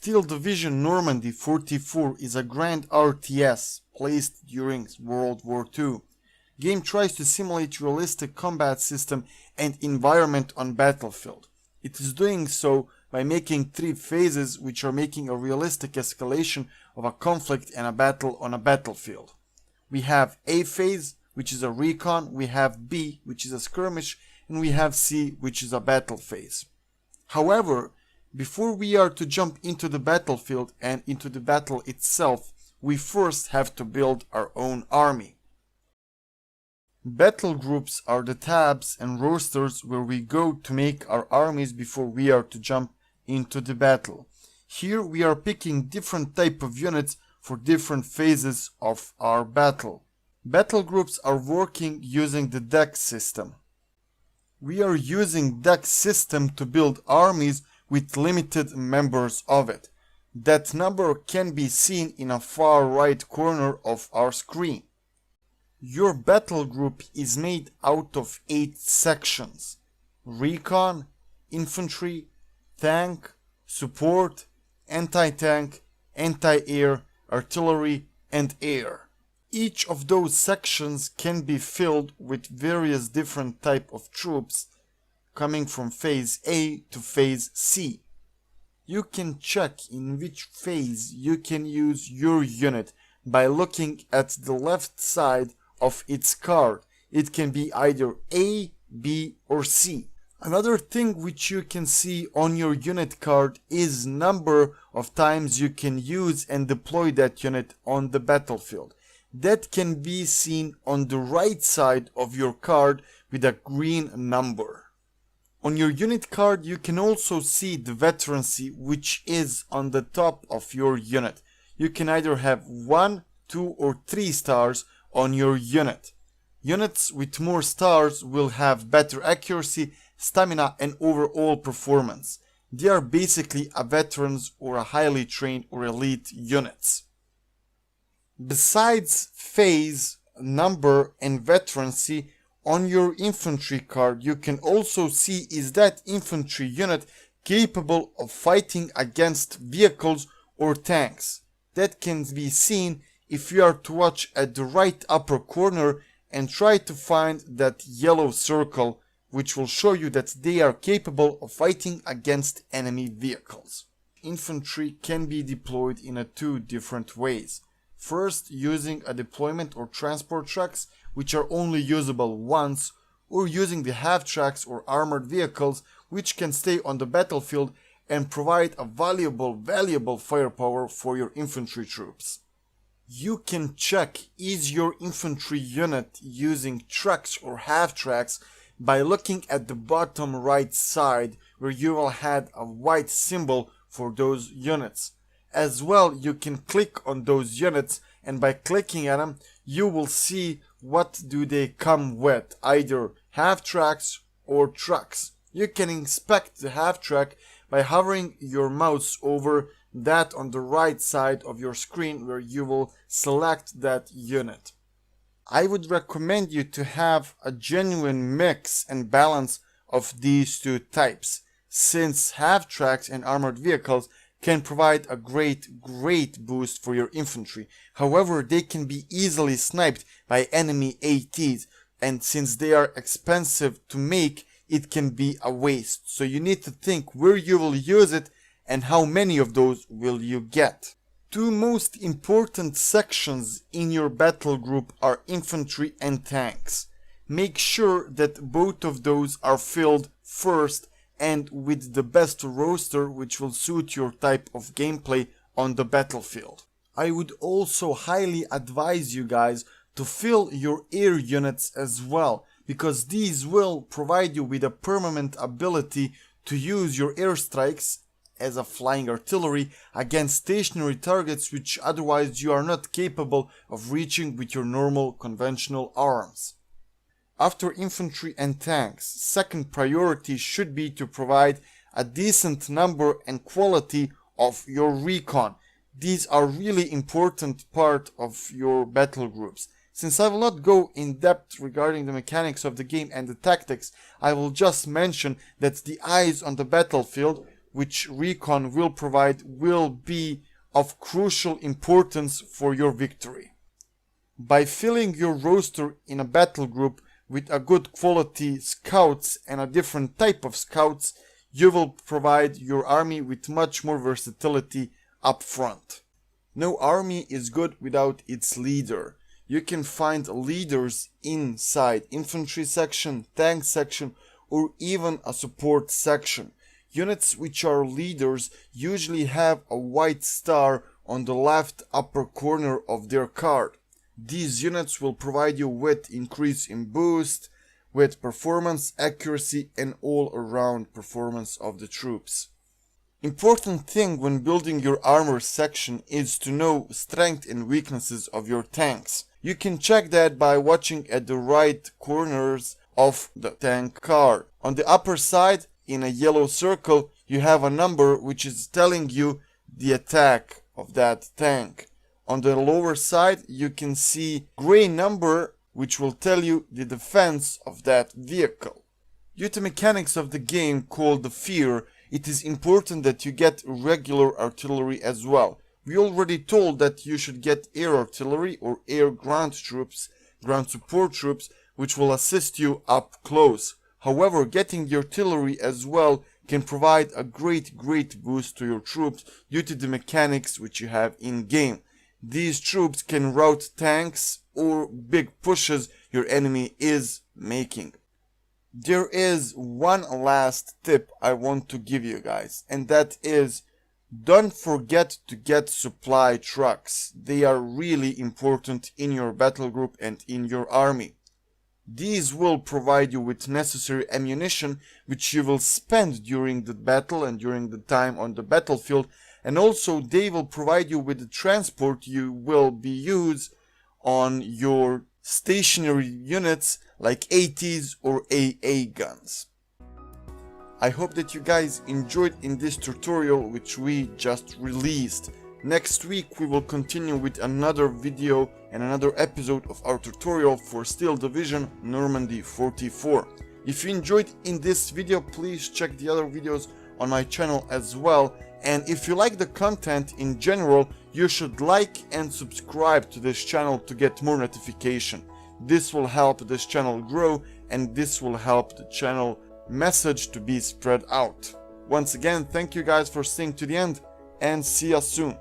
Steel Division Normandy 44 is a grand RTS placed during World War II. Game tries to simulate realistic combat system and environment on battlefield. It is doing so by making 3 phases which are making a realistic escalation of a conflict and a battle on a battlefield. We have A phase, which is a recon, we have B, which is a skirmish, and we have C, which is a battle phase. However, before we are to jump into the battlefield and into the battle itself, we first have to build our own army. Battle groups are the tabs and rosters where we go to make our armies before we are to jump into the battle. Here we are picking different type of units for different phases of our battle. Battle groups are working using the deck system. We are using deck system to build armies with limited members of it. That number can be seen in a far right corner of our screen. Your battle group is made out of 8 sections: recon, infantry, tank, support, anti-tank, anti-air, artillery, and air. Each of those sections can be filled with various different type of troops coming from phase A to phase C. You can check in which phase you can use your unit by looking at the left side of its card. It can be either A, B, or C. Another thing which you can see on your unit card is number of times you can use and deploy that unit on the battlefield. That can be seen on the right side of your card with a green number. On your unit card you can also see the veterancy, which is on the top of your unit. You can either have 1, 2, or 3 stars on your unit. Units with more stars will have better accuracy, stamina, and overall performance. They are basically a veterans or a highly trained or elite units. Besides phase, number, and veterancy, on your infantry card you can also see is that infantry unit capable of fighting against vehicles or tanks. That can be seen if you are to watch at the right upper corner and try to find that yellow circle, which will show you that they are capable of fighting against enemy vehicles. Infantry can be deployed in 2 different ways. First, using a deployment or transport trucks, which are only usable once, or using the half tracks or armored vehicles, which can stay on the battlefield and provide a valuable firepower for your infantry troops. You can check is your infantry unit using trucks or half tracks by looking at the bottom right side where you will have a white symbol for those units. As well, you can click on those units, and by clicking at them you will see what do they come with, either half tracks or trucks. You can inspect the half track by hovering your mouse over that on the right side of your screen where you will select that unit. I would recommend you to have a genuine mix and balance of these 2 types, since half tracks and armored vehicles can provide a great boost for your infantry. However, they can be easily sniped by enemy ATs, and since they are expensive to make, it can be a waste. So you need to think where you will use it and how many of those will you get. 2 most important sections in your battle group are infantry and tanks. Make sure that both of those are filled first and with the best roster, which will suit your type of gameplay on the battlefield. I would also highly advise you guys to fill your air units as well, because these will provide you with a permanent ability to use your airstrikes as a flying artillery against stationary targets which otherwise you are not capable of reaching with your normal conventional arms. After infantry and tanks, second priority should be to provide a decent number and quality of your recon. These are really important part of your battle groups. Since I will not go in depth regarding the mechanics of the game and the tactics, I will just mention that the eyes on the battlefield which recon will provide will be of crucial importance for your victory. By filling your roster in a battle group with a good quality scouts and a different type of scouts, you will provide your army with much more versatility up front. No army is good without its leader. You can find leaders inside infantry section, tank section, or even a support section. Units which are leaders usually have a white star on the left upper corner of their card. These units will provide you with increase in boost, with performance, accuracy, and all around performance of the troops. Important thing when building your armor section is to know strength and weaknesses of your tanks. You can check that by watching at the right corners of the tank card. On the upper side, in a yellow circle, you have a number which is telling you the attack of that tank. On the lower side, you can see gray number which will tell you the defense of that vehicle. Due to mechanics of the game called the fear, it is important that you get regular artillery as well. We already told that you should get air artillery or air ground troops, ground support troops, which will assist you up close. However, getting the artillery as well can provide a great boost to your troops due to the mechanics which you have in game. These troops can rout tanks or big pushes your enemy is making. There is one last tip I want to give you guys, and that is don't forget to get supply trucks. They are really important in your battle group and in your army. These will provide you with necessary ammunition which you will spend during the battle and during the time on the battlefield, and also they will provide you with the transport you will be used on your stationary units like ATs or AA guns. I hope that you guys enjoyed in this tutorial which we just released. Next week we will continue with another video and another episode of our tutorial for Steel Division Normandy 44. If you enjoyed in this video, please check the other videos on my channel as well, and if you like the content in general, you should like and subscribe to this channel to get more notification. This will help this channel grow and this will help the channel message to be spread out. Once again, thank you guys for staying to the end and see you soon.